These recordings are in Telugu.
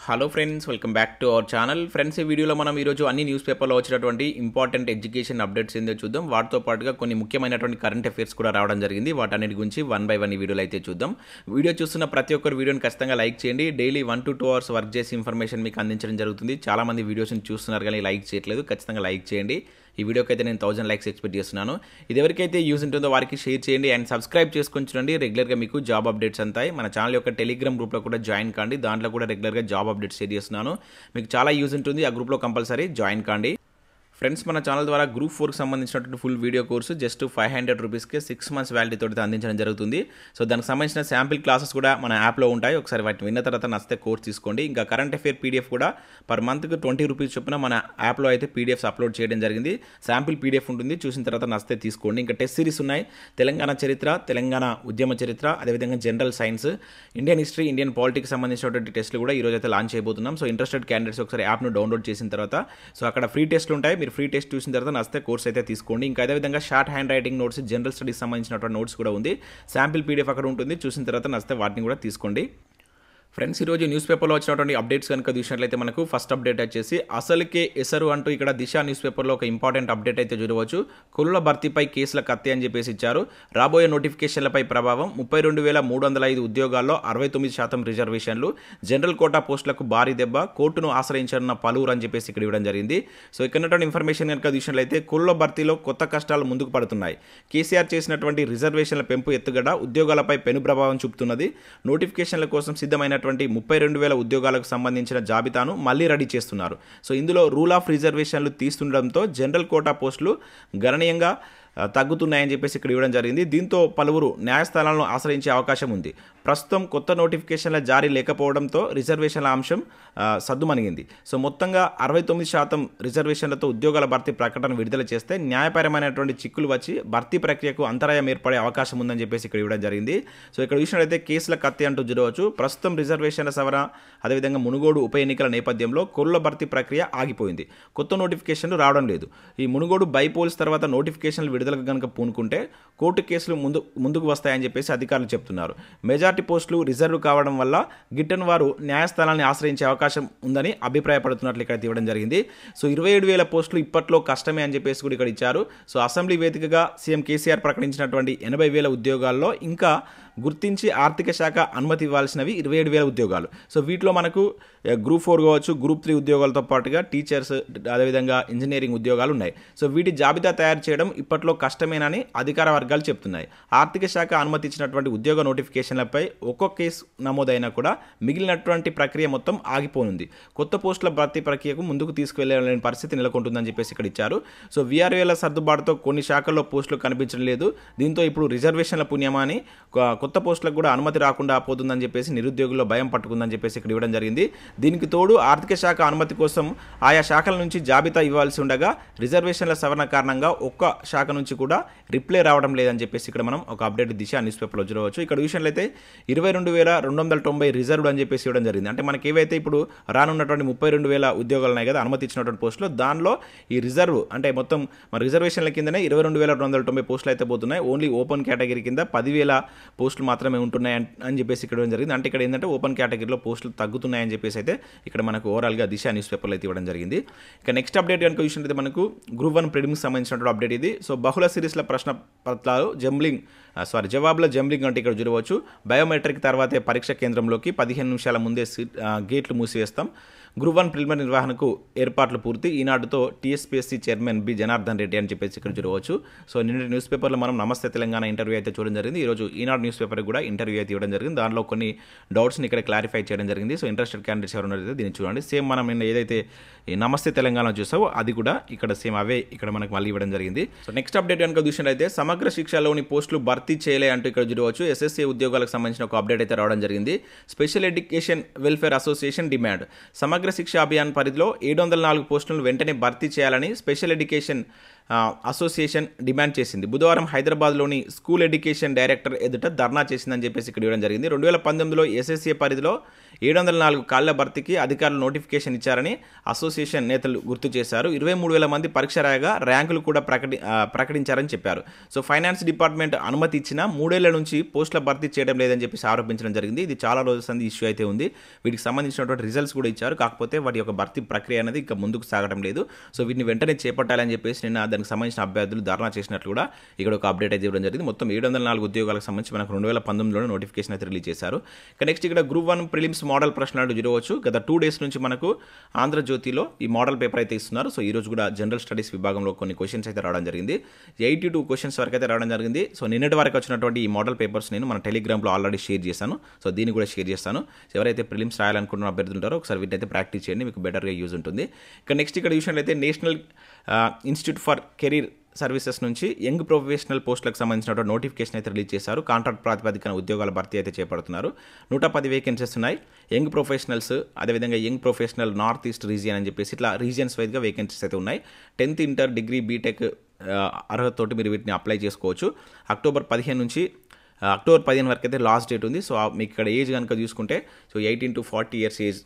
Hello friends, welcome back to our channel. Friends, ఈ వీడియోలో మనం ఈరోజు అన్ని న్యూస్ పేపర్లో వచ్చినటువంటి ఇంపార్టెంట్ ఎడ్యుకేషన్ అప్డేట్స్ ఏందో చూద్దాం. వాటితో పాటుగా కొన్ని ముఖ్యమైనటువంటి కరెంట్ అఫైర్స్ కూడా రావడం జరిగింది. వాటన్నిటి గురించి వన్ బై వన్ ఈ వీడియోలో అయితే చూద్దాం. వీడియో చూస్తున్న ప్రతి ఒక్కరు వీడియోని ఖచ్చితంగా లైక్ చేయండి. డైలీ 1 to 2 hours వర్క్ చేసి ఇన్ఫర్మేషన్ మీకు అందించడం జరుగుతుంది. చాలామంది వీడియోస్ని చూస్తున్నారు కానీ లైక్ చేయట్లేదు. ఖచ్చితంగా లైక్ చేయండి. ఈ వీడియోకి అయితే నేను 1000 లైక్స్ ఎక్స్పెక్ట్ చేస్తున్నాను. ఇది ఎవరికైతే యూజ్ ఉంటుందో వారికి షేర్ చేయండి అండ్ సబ్స్క్రైబ్ చేసుకొని చూడండి. రెగ్యులర్గా మీకు జాబ్ అప్డేట్స్ అంతాయి. మన ఛానల్ యొక్క టెలిగ్రామ్ గ్రూప్లో కూడా జాయిన్ కాండి. దాంట్లో కూడా రెగ్యులర్గా జాబ్ అప్డేట్స్ షేర్ చేస్తున్నాను. మీకు చాలా యూజ్ ఉంటుంది. ఆ గ్రూప్లో కంపల్సరీ జాయిన్ కాండి. ఫ్రెండ్స్, మన ఛానల్ ద్వారా గ్రూప్ 4కి సంబంధించినటువంటి ఫుల్ వీడియో కోర్సు జస్ట్ 500 రూపీస్కి 6 months వ్యాలిటీ తోటి అందించడం జరుగుతుంది. సో దానికి సంబంధించిన శాంపిల్ క్లాసెస్ కూడా మన యాప్లో ఉంటాయి. ఒకసారి వాటిని విన్న తర్వాత నచ్చితే కోర్స్ తీసుకోండి. ఇంకా కరెంట్ అఫైర్ పీడిఎఫ్ కూడా పర్ మంత్కి 20 రూపీస్ చొప్పున మన యాప్లో అయితే పీడిఎఫ్స్ అప్లోడ్ చేయడం జరిగింది. శాంపిల్ పీడిఎఫ్ ఉంటుంది, చూసిన తర్వాత నచ్చితే తీసుకోండి. ఇంకా టెస్ట్ సిరీస్ ఉన్నాయి. తెలంగాణ చరిత్ర, తెలంగాణ ఉద్యమ చరిత్ర, అదేవిధంగా general science, Indian history, Indian politics సంబంధించినటువంటి టెస్ట్లు కూడా ఈరోజు అయితే లాంచ్ చేయబోతున్నాం. సో ఇంట్రెస్టెడ్ క్యాండిడేట్స్ ఒకసారి యాప్ను డౌన్లోడ్ చేసిన తర్వాత సో అక్కడ ఫ్రీ టెస్ట్లు ఉంటాయి. మీరు ఫ్రీ టెస్ట్ చూసిన తర్వాత నచ్చితే కోర్స్ అయితే తీసుకోండి. ఇంకా అదేవిధంగా short hand writing notes, general studies సంబంధించినటువంటి నోట్స్ కూడా ఉంది. శాంపిల్ పీడిఎఫ్ అక్కడ ఉంటుంది, చూసిన తర్వాత నచ్చితే వాటిని కూడా తీసుకోండి. ఫ్రెండ్స్, ఈరోజు న్యూస్ పేపర్లో వచ్చినటువంటి అప్డేట్స్ కనుక చూసినట్లయితే మనకు ఫస్ట్ అప్డేట్ వచ్చేసి అసలుకే ఎసరు అంటూ ఇక్కడ దిశ న్యూస్ పేపర్లో ఒక ఇంపార్టెంట్ అప్డేట్ అయితే చూడవచ్చు. కులుల భర్తీపై కేసుల కత్తి అని చెప్పేసి ఇచ్చారు. రాబోయే నోటిఫికేషన్లపై ప్రభావం 32,305 ఉద్యోగాల్లో 69% రిజర్వేషన్లు, జనరల్ కోటా పోస్టులకు భారీ దెబ్బ, కోర్టును ఆశ్రయించనున్న పలువురు అని చెప్పేసి ఇక్కడ ఇవ్వడం జరిగింది. సో ఇక్కడ ఇన్ఫర్మేషన్ కనుక చూసినట్లయితే కులుల భర్తీలో కొత్త కష్టాలు ముందుకు పడుతున్నాయి. కేసీఆర్ చేసినటువంటి రిజర్వేషన్ల పెంపు ఎత్తుగడ ఉద్యోగాలపై పెను ప్రభావం చూపుతున్నది. నోటిఫికేషన్ల కోసం సిద్ధమైన 32,000 ఉద్యోగాలకు సంబంధించిన జాబితాను మళ్లీ రెడీ చేస్తున్నారు. సో ఇందులో రూల్ ఆఫ్ రిజర్వేషన్లు తీస్తుండడంతో జనరల్ కోటా పోస్టులు గణనీయంగా తగ్గుతున్నాయని చెప్పేసి ఇక్కడ ఇవ్వడం జరిగింది. దీంతో పలువురు న్యాయస్థానాలను ఆశ్రయించే అవకాశం ఉంది. ప్రస్తుతం కొత్త నోటిఫికేషన్ల జారీ లేకపోవడంతో రిజర్వేషన్ల అంశం సద్దుమణిగింది. సో మొత్తంగా 69% రిజర్వేషన్లతో ఉద్యోగాల భర్తీ ప్రకటన విడుదల చేస్తే న్యాయపరమైనటువంటి చిక్కులు వచ్చి భర్తీ ప్రక్రియకు అంతరాయం ఏర్పడే అవకాశం ఉందని చెప్పేసి ఇక్కడ ఇవ్వడం జరిగింది. సో ఇక్కడ చూసినట్లయితే కేసుల కత్తి అంటూ చూడవచ్చు. ప్రస్తుతం రిజర్వేషన్ల సవరణ, అదేవిధంగా మునుగోడు ఉప ఎన్నికల నేపథ్యంలో కురుల భర్తీ ప్రక్రియ ఆగిపోయింది. కొత్త నోటిఫికేషన్లు రావడం లేదు. ఈ మునుగోడు బైపోల్స్ తర్వాత నోటిఫికేషన్లు విడుదలకు కనుక పూనుకుంటే కోర్టు కేసులు ముందుకు వస్తాయని చెప్పేసి అధికారులు చెప్తున్నారు. మెజార్టీ పోస్టులు రిజర్వ్ కావడం వల్ల గిట్టని వారు న్యాయస్థానాన్ని ఆశ్రయించే అవకాశం ఉందని అభిప్రాయపడుతున్నట్లు ఇక్కడ ఇవ్వడం జరిగింది. సో 27,000 పోస్టులు ఇప్పట్లో కష్టమే అని చెప్పేసి కూడా ఇక్కడ ఇచ్చారు. సో అసెంబ్లీ వేదికగా సీఎం కేసీఆర్ ప్రకటించినటువంటి 80,000 ఉద్యోగాల్లో ఇంకా గుర్తించి ఆర్థిక శాఖ అనుమతి ఇవ్వాల్సినవి 27,000 ఉద్యోగాలు. సో వీటిలో మనకు గ్రూప్ 4 కావచ్చు, గ్రూప్ 3 ఉద్యోగాలతో పాటుగా టీచర్స్, అదేవిధంగా ఇంజనీరింగ్ ఉద్యోగాలు ఉన్నాయి. సో వీటి జాబితా తయారు చేయడం ఇప్పట్లో కష్టమేనని అధికార వర్గాలు చెప్తున్నాయి. ఆర్థిక శాఖ అనుమతి ఇచ్చినటువంటి ఉద్యోగ నోటిఫికేషన్లపై ఒక్కొక్క కేసు నమోదైనా కూడా మిగిలినటువంటి ప్రక్రియ మొత్తం ఆగిపోనుంది. కొత్త పోస్టుల భర్తీ ప్రక్రియకు ముందుకు తీసుకువెళ్ళలేని పరిస్థితి నెలకొంటుందని చెప్పేసి ఇక్కడ ఇచ్చారు. సో వీఆర్ఏల సర్దుబాటుతో కొన్ని శాఖల్లో పోస్టులు కనిపించడం లేదు. దీంతో ఇప్పుడు రిజర్వేషన్ల పుణ్యమాని కొత్త పోస్టులకు కూడా అనుమతి రాకుండా పోతుందని చెప్పేసి నిరుద్యోగుల్లో భయం పట్టుకుందని చెప్పేసి ఇక్కడ ఇవ్వడం జరిగింది. దీనికి తోడు ఆర్థిక శాఖ అనుమతి కోసం ఆయా శాఖల నుంచి జాబితా ఇవ్వాల్సి ఉండగా రిజర్వేషన్ల సవరణ కారణంగా ఒక్క శాఖ నుంచి కూడా రిప్లై రావడం లేదని చెప్పేసి ఇక్కడ మనం ఒక అప్డేట్ దిశ న్యూస్ పేపర్లో చూడవచ్చు. ఇక్కడ విషయంలో 22,290 రిజర్వ్డ్ అని చెప్పేసి ఇవ్వడం జరిగింది. అంటే మనకి ఏవైతే ఇప్పుడు రానున్నటువంటి 32,000 ఉద్యోగాలు ఉన్నాయి కదా, అనుమతి ఇచ్చినటువంటి పోస్టులు, దానిలో ఈ రిజర్వ్ అంటే మొత్తం మన రిజర్వేషన్ల కిందనే 22,290 పోస్టులు అయితే పోతున్నాయి. ఓన్లీ ఓపెన్ కేటగిరీ కింద 10,000 పోస్టులు మాత్రమే ఉంటున్నాయి అని చెప్పేసి ఇక్కడ జరిగింది. అంటే ఇక్కడ ఏంటంటే ఓపెన్ కేటగిరీలో పోస్టులు తగ్గుతున్నాయని చెప్పేసి అయితే ఇక్కడ మనకు ఓవరాల్గా దిశ న్యూస్ పేపర్లో అయితే ఇవ్వడం జరిగింది. ఇక నెక్స్ట్ అప్డేట్ కనుక చూసినట్లయితే మనకు గ్రూప్ 1 ప్రిలిమ్స్కి సంబంధించినటువంటి అప్డేట్ ఇది. సో బహుళ సిరీస్ల ప్రశ్న పత్రాలు జవాబుల జంబ్లింగ్ అంటే ఇక్కడ చూడవచ్చు. బయోమెట్రిక్ తర్వాతే పరీక్ష కేంద్రంలోకి 15 నిమిషాల ముందే గేట్లు మూసివేస్తాం. గ్రూప్ 1 ప్రిలిమినరీ నిర్వహణకు ఏర్పాట్లు పూర్తి. ఈనాడుతో TSPSC chairman B Janardhan Reddy అని చెప్పేసి ఇక్కడ చూడవచ్చు. సో నిన్న న్యూస్ పేపర్లో మనం నమస్తే తెలంగాణ ఇంటర్వ్యూ అయితే చూడడం జరిగింది. ఈరోజు ఈనాడు న్యూస్ పేపర్ కూడా ఇంటర్వ్యూ అయితే ఇవ్వడం జరిగింది. దానిలో కొన్ని డౌట్స్ని ఇక్కడ క్లారిఫై చేయడం జరిగింది. సో ఇంట్రెస్టెడ్ క్యాండిడేట్స్ ఎవరు ఉన్నారైతే దీన్ని చూడండి. సేమ్ మనం నిన్న ఏదైతే ఈ నమస్తే తెలంగాణ చూసావో అది కూడా ఇక్కడ సేమ్ అవే ఇక్కడ మనకు మళ్ళీ ఇవ్వడం జరిగింది. సో నెక్స్ట్ అప్డేట్ కనుక చూసినట్లయితే సమగ్ర శిక్షలోని పోస్టులు భర్తీ చేయలే అంటూ ఇక్కడ చూడవచ్చు. ఎస్ఎస్సీ ఉద్యోగాలకు సంబంధించిన ఒక అప్డేట్ అయితే రావడం జరిగింది. Special education welfare association demand సమగ్ర శిక్ష అభియాన్ పరిధిలో 704 పోస్టులను వెంటనే భర్తీ చేయాలని స్పెషల్ ఎడ్యుకేషన్ అసోసియేషన్ డిమాండ్ చేసింది. బుధవారం హైదరాబాద్లోని స్కూల్ ఎడ్యుకేషన్ డైరెక్టర్ ఎదుట ధర్నా చేసిందని చెప్పేసి ఇక్కడ ఇవ్వడం జరిగింది. 2019లో ఎస్ఎస్సీ పరిధిలో 704 ఖాళీల భర్తీకి అధికారులు నోటిఫికేషన్ ఇచ్చారని అసోసియేషన్ నేతలు గుర్తు చేశారు. 23,000 మంది పరీక్ష రాయగా ర్యాంకులు కూడా ప్రకటించారని చెప్పారు. సో ఫైనాన్స్ డిపార్ట్మెంట్ అనుమతి ఇచ్చినా 3 ఏళ్ల నుంచి పోస్టుల భర్తీ చేయడం లేదని చెప్పేసి ఆరోపించడం జరిగింది. ఇది చాలా రోజుల సంది ఇష్యూ అయితే ఉంది. వీటికి సంబంధించినటువంటి రిజల్ట్స్ కూడా ఇచ్చారు. కాకపోతే వాటి యొక్క భర్తీ ప్రక్రియ అనేది ఇంకా ముందుకు సాగడం లేదు. సో వీటిని వెంటనే చేపట్టాలని చెప్పేసి నిన్న దానికి సంబంధించిన అభ్యర్థులు ధర్నా చేసినట్లు కూడా ఇక్కడ ఒక అప్డేట్ అయితే ఇవ్వడం జరిగింది. మొత్తం 704 ఉద్యోగాలకు సంబంధించి మనకు 2019లోనే నోటిఫికేషన్ అయితే రిలీజ్ చేశారు. నెక్స్ట్ ఇక్కడ గ్రూప్ 1 ప్రిలిమ్స్ మోడల్ ప్రశ్నలు చూడవచ్చు. గత 2 డేస్ నుంచి మనకు ఆంధ్రజ్యోతిలో ఈ మోడల్ పేపర్ అయితే ఇస్తున్నారు. సో ఈ రోజు కూడా జనరల్ స్టడీస్ విభాగంలో కొన్ని క్వశ్చన్స్ అయితే రావడం జరిగింది. 82 క్వశ్చన్స్ వరకు అయితే రావడం జరిగింది. సో నిన్నటి వరకు వచ్చినటువంటి ఈ మోడల్ పేపర్స్ నేను మన టెలిగ్రామ్లో ఆల్రెడీ షేర్ చేశాను. సో దీన్ని కూడా షేర్ చేస్తాను. ఎవరైతే ప్రిలిమ్స్ రాయాలనుకుంటున్న అభ్యర్థులు ఉంటారో ఒకసారి వీటిని అయితే ప్రాక్టీస్ చేయండి, మీకు బెటర్గా యూజ్ ఉంటుంది. ఇక నెక్స్ట్ ఇక్కడ చూసినట్లయితే national institute for career services నుంచి యంగ్ ప్రొఫెషనల్ పోస్టులకు సంబంధించినటువంటి నోటిఫికేషన్ అయితే రిలీజ్ చేశారు. కాంట్రాక్ట్ ప్రాతిపదికన ఉద్యోగాల భర్తీ అయితే చేపడుతున్నారు. 110 వేకెన్సీస్ ఉన్నాయి. యంగ్ ప్రొఫెషనల్స్, అదేవిధంగా young professional north east region అని చెప్పేసి ఇట్లా రీజియన్స్ వైజ్గా వేకెన్సీస్ అయితే ఉన్నాయి. 10th ఇంటర్, డిగ్రీ, బీటెక్ అర్హతతోటి మీరు వీటిని అప్లై చేసుకోవచ్చు. అక్టోబర్ 15 వరకు అయితే లాస్ట్ డేట్ ఉంది. సో మీకు ఇక్కడ ఏజ్ కనుక చూసుకుంటే సో 18 to 40 years ఏజ్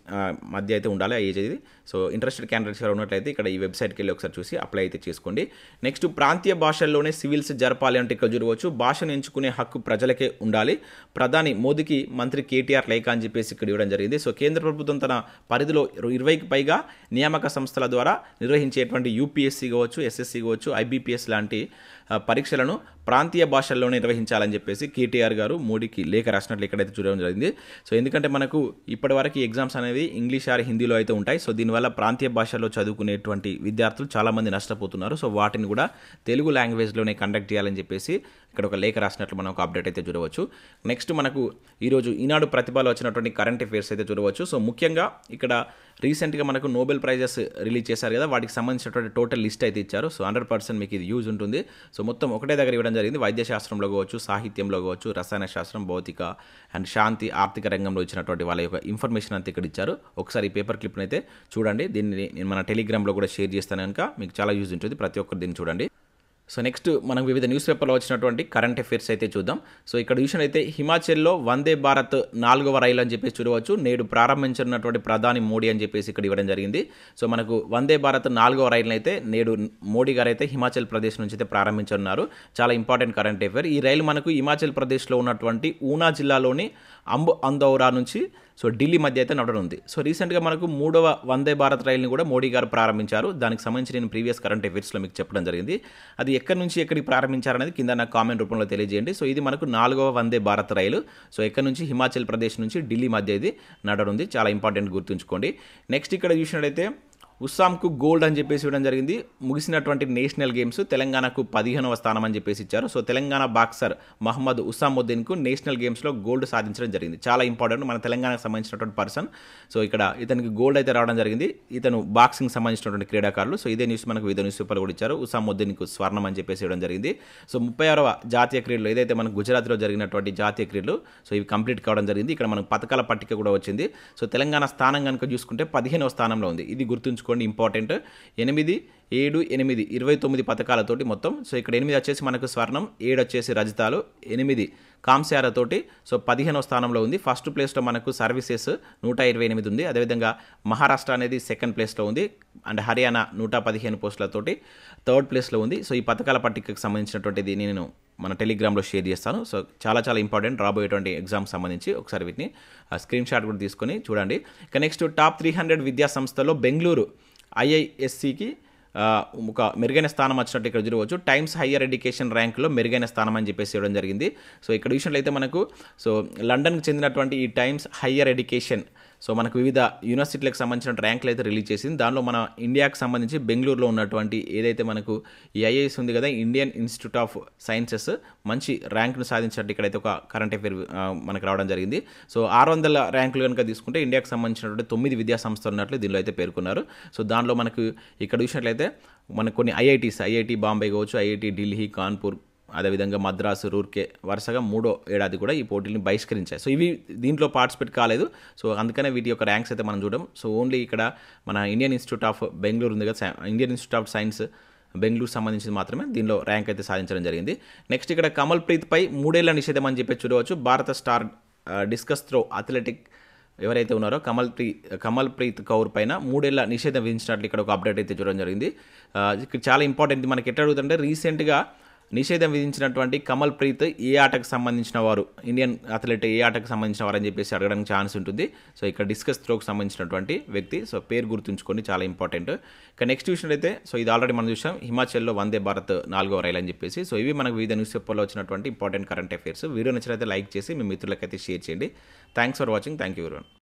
మధ్య అయితే ఉండాలి ఆ ఏజ్ ఇది. సో ఇంట్రెస్టెడ్ క్యాండిడేట్స్ ఎవరు ఉన్నట్లయితే ఇక్కడ ఈ వెబ్సైట్కి వెళ్ళి ఒకసారి చూసి అప్లై అయితే చేసుకోండి. నెక్స్ట్ ప్రాంతీయ భాషల్లోనే సివిల్స్ జరపాలి అంటే ఇక్కడ చూడవచ్చు. భాషను ఎంచుకునే హక్కు ప్రజలకే ఉండాలి. ప్రధాని మోదీకి మంత్రి కేటీఆర్ లేఖ అని చెప్పేసి ఇక్కడ ఇవ్వడం జరిగింది. సో కేంద్ర ప్రభుత్వం తన పరిధిలో 20కి పైగా నియామక సంస్థల ద్వారా నిర్వహించేటువంటి యూపీఎస్సీ కావచ్చు, ఎస్ఎస్సీ కావచ్చు, ఐబీపీఎస్ లాంటి పరీక్షలను ప్రాంతీయ భాషల్లోనే నిర్వహించాలని చెప్పేసి కేటీఆర్ గారు మోడీకి లేఖ రాసినట్లు ఇక్కడైతే చూడడం జరిగింది. సో ఎందుకంటే మనకు ఇప్పటివరకు ఎగ్జామ్స్ అనేది ఇంగ్లీష్ ఆర్ హిందీలో అయితే ఉంటాయి. సో దీనివల్ల ప్రాంతీయ భాషల్లో చదువుకునేటువంటి విద్యార్థులు చాలామంది నష్టపోతున్నారు. సో వాటిని కూడా తెలుగు లాంగ్వేజ్లోనే కండక్ట్ చేయాలని చెప్పేసి ఇక్కడ ఒక లేఖ రాసినట్లు మనం ఒక అప్డేట్ అయితే చూడవచ్చు. నెక్స్ట్ మనకు ఈరోజు ఈనాడు ప్రతిభలో వచ్చినటువంటి కరెంట్ అఫైర్స్ అయితే చూడవచ్చు. సో ముఖ్యంగా ఇక్కడ రీసెంట్గా మనకు నోబెల్ ప్రైజెస్ రిలీజ్ చేశారు కదా, వాటికి సంబంధించినటువంటి టోటల్ లిస్ట్ అయితే ఇచ్చారు. సో 100% మీకు ఇది యూజ్ ఉంటుంది. సో మొత్తం ఒకటే దగ్గర ఇవ్వడం జరిగింది. వైద్యశాస్త్రంలో కావచ్చు, సాహిత్యంలో కావచ్చు, రసాయన శాస్త్రం, భౌతిక అండ్ శాంతి, ఆర్థిక రంగంలో ఇచ్చినటువంటి వాళ్ళ యొక్క ఇన్ఫర్మేషన్ అంతా ఇక్కడ ఇచ్చారు. ఒకసారి ఈ పేపర్ క్లిప్ని అయితే చూడండి. దీన్ని నేను మన టెలిగ్రామ్లో కూడా షేర్ చేస్తాను కనుక మీకు చాలా యూజ్ ఉంటుంది. ప్రతి ఒక్కరు దీన్ని చూడండి. సో నెక్స్ట్ మనం వివిధ న్యూస్ పేపర్లో వచ్చినటువంటి కరెంట్ అఫైర్స్ అయితే చూద్దాం. సో ఇక్కడ చూసినట్లయితే హిమాచల్లో వందే భారత్ 4వ రైలు అని చెప్పేసి చూడవచ్చు. నేడు ప్రారంభించినటువంటి ప్రధాని మోడీ అని చెప్పేసి ఇక్కడ ఇవ్వడం జరిగింది. సో మనకు వందే భారత్ 4వ రైలును అయితే నేడు మోడీ గారు అయితే హిమాచల్ ప్రదేశ్ నుంచి అయితే ప్రారంభించనున్నారు. చాలా ఇంపార్టెంట్ కరెంట్ అఫైర్. ఈ రైలు మనకు హిమాచల్ ప్రదేశ్లో ఉన్నటువంటి ఊనా జిల్లాలోని అంబ్ అందౌరా నుంచి సో ఢిల్లీ మధ్య అయితే నడవనుంది. సో రీసెంట్గా మనకు 3వ వందే భారత్ రైలుని కూడా మోడీ గారు ప్రారంభించారు. దానికి సంబంధించి నేను ప్రీవియస్ కరెంట్ అఫైర్స్లో మీకు చెప్పడం జరిగింది. అది ఎక్కడి నుంచి ఎక్కడికి ప్రారంభించారనేది కింద నాకు కామెంట్ రూపంలో తెలియజేయండి. సో ఇది మనకు 4వ వందే భారత్ రైలు. సో ఎక్కడి నుంచి హిమాచల్ ప్రదేశ్ నుంచి ఢిల్లీ మధ్య ఇది నడవనుంది. చాలా ఇంపార్టెంట్ గుర్తుంచుకోండి. నెక్స్ట్ ఇక్కడ చూసినట్లయితే ఉస్సాంకు గోల్డ్ అని చెప్పేసి ఇవ్వడం జరిగింది. ముగిసినటువంటి నేషనల్ గేమ్స్ తెలంగాణకు 15వ స్థానం అని చెప్పేసి ఇచ్చారు. సో తెలంగాణ బాక్సర్ మహమ్మద్ ఉస్సాముద్దీన్కు నేషనల్ గేమ్స్లో గోల్డ్ సాధించడం జరిగింది. చాలా ఇంపార్టెంట్, మన తెలంగాణకు సంబంధించినటువంటి పర్సన్. సో ఇక్కడ ఇతనికి గోల్డ్ అయితే రావడం జరిగింది. ఇతను బాక్సింగ్ సంబంధించినటువంటి క్రీడాకారులు. సో ఇదే న్యూస్ మనకు వివిధ న్యూస్ పేపర్లు కూడా ఇచ్చారు. ఉస్సాముద్దీన్కు స్వర్ణం అని చెప్పేసి ఇవ్వడం జరిగింది. సో 36వ జాతీయ క్రీడలు ఏదైతే మనకు గుజరాత్లో జరిగినటువంటి జాతీయ క్రీడలు సో ఇవి కంప్లీట్ కావడం జరిగింది. ఇక్కడ మనకు పథకాల పట్టిక కూడా వచ్చింది. సో తెలంగాణ స్థానం కనుక చూసుకుంటే 15వ స్థానంలో ఉంది. ఇది గుర్తుంచుకోండి, ఇంపార్టెంట్. 8, 7, 8 29 పథకాలతోటి మొత్తం. సో ఇక్కడ 8 వచ్చేసి మనకు స్వర్ణం, 7 వచ్చేసి రజతాలు, 8 కాంస్యాలతోటి సో 15వ స్థానంలో ఉంది. ఫస్ట్ ప్లేస్లో మనకు సర్వీసెస్ 128 ఉంది. అదేవిధంగా మహారాష్ట్ర అనేది సెకండ్ ప్లేస్లో ఉంది. అండ్ హర్యానా 115 పోస్టులతోటి థర్డ్ ప్లేస్లో ఉంది. సో ఈ పథకాల పట్టికకు సంబంధించినటువంటిది నేను మన టెలిగ్రామ్లో షేర్ చేస్తాను. సో చాలా చాలా రాబోయేటువంటి ఎగ్జామ్కి సంబంధించి ఒకసారి వీటిని స్క్రీన్ షాట్ కూడా తీసుకొని చూడండి. ఇక నెక్స్ట్ టాప్ 300 విద్యా సంస్థల్లో బెంగళూరు ఐఐఎస్సికి ఒక మెరుగైన స్థానం వచ్చినట్టు ఇక్కడ చూడవచ్చు. టైమ్స్ హయ్యర్ ఎడ్యుకేషన్ ర్యాంకులో మెరుగైన స్థానం అని చెప్పేసి ఇవ్వడం జరిగింది. సో ఇక్కడ విషయంలో మనకు సో లండన్కి చెందినటువంటి ఈ టైమ్స్ హయ్యర్ ఎడ్యుకేషన్ సో మనకు వివిధ యూనివర్సిటీలకు సంబంధించిన ర్యాంకులు అయితే రిలీజ్ చేసింది. దానిలో మన ఇండియాకి సంబంధించి బెంగళూరులో ఉన్నటువంటి ఏదైతే మనకు ఈ ఐఐఎస్ ఉంది కదా, ఇండియన్ ఇన్స్టిట్యూట్ ఆఫ్ సైన్సెస్ మంచి ర్యాంకును సాధించినట్టు ఇక్కడైతే ఒక కరెంట్ అఫైర్ మనకు రావడం జరిగింది. సో 600 ర్యాంకులు కనుక తీసుకుంటే ఇండియాకి సంబంధించినటువంటి 9 విద్యా సంస్థలు ఉన్నట్లు దీనిలో అయితే పేర్కొన్నారు. సో దానిలో మనకు ఇక్కడ చూసినట్లయితే మనకు కొన్ని ఐఐటి బాంబే కావచ్చు, ఐఐటి ఢిల్లీ, కాన్పూర్, అదేవిధంగా మద్రాసు, రూర్కే వరుసగా 3వ ఏడాది కూడా ఈ పోటీని బహిష్కరించాయి. సో ఇవి దీంట్లో పార్టిసిపేట్ కాలేదు. సో అందుకనే వీటి యొక్క ర్యాంక్స్ అయితే మనం చూడడం. సో ఓన్లీ ఇక్కడ మన ఇండియన్ ఇన్స్టిట్యూట్ ఆఫ్ బెంగళూరు ఉంది కదా, Indian institute of science Bengaluru సంబంధించింది మాత్రమే దీనిలో ర్యాంక్ అయితే సాధించడం జరిగింది. నెక్స్ట్ ఇక్కడ కమల్ ప్రీత్పై 3 ఏళ్ల నిషేధం అని చెప్పి చూడవచ్చు. భారత స్టార్ డిస్కస్ త్రో అథ్లెటిక్ ఎవరైతే ఉన్నారో కమల్ ప్రీత్ కౌర్ పైన 3 ఏళ్ల నిషేధం విధించినట్లు ఇక్కడ ఒక అప్డేట్ అయితే చూడడం జరిగింది. ఇక్కడ చాలా ఇంపార్టెంట్, మనకి ఎట్లా అడుగుతుంటే రీసెంట్గా నిషేధం విధించినటువంటి కమల్ ప్రీత్ ఏ ఆటకు సంబంధించిన వారు, ఇండియన్ అథ్లెట్ ఏ ఆటకు సంబంధించిన వారు అని చెప్పేసి అడగడానికి ఛాన్స్ ఉంటుంది. సో ఇక్కడ డిస్కస్ త్రోకి సంబంధించినటువంటి వ్యక్తి, సో పేరు గుర్తుంచుకొని చాలా ఇంపార్టెంట్. ఇక నెక్స్ట్ చూసినట్టయితే సో ఇది ఆల్రెడీ మనం చూసాం, హిమాచల్లో వందే భారత్ 4వ రైలు అని చెప్పేసి. సో ఇవి మనకు వివిధ న్యూస్ పేపర్లో వచ్చినటువంటి ఇంపార్టెంట్ కరెంట్ అఫైర్స్. వీడియో నచ్చినైతే లైక్ చేసి మీ మిత్రులకైతే షేర్ చేయండి. Thanks for watching. Thank you everyone.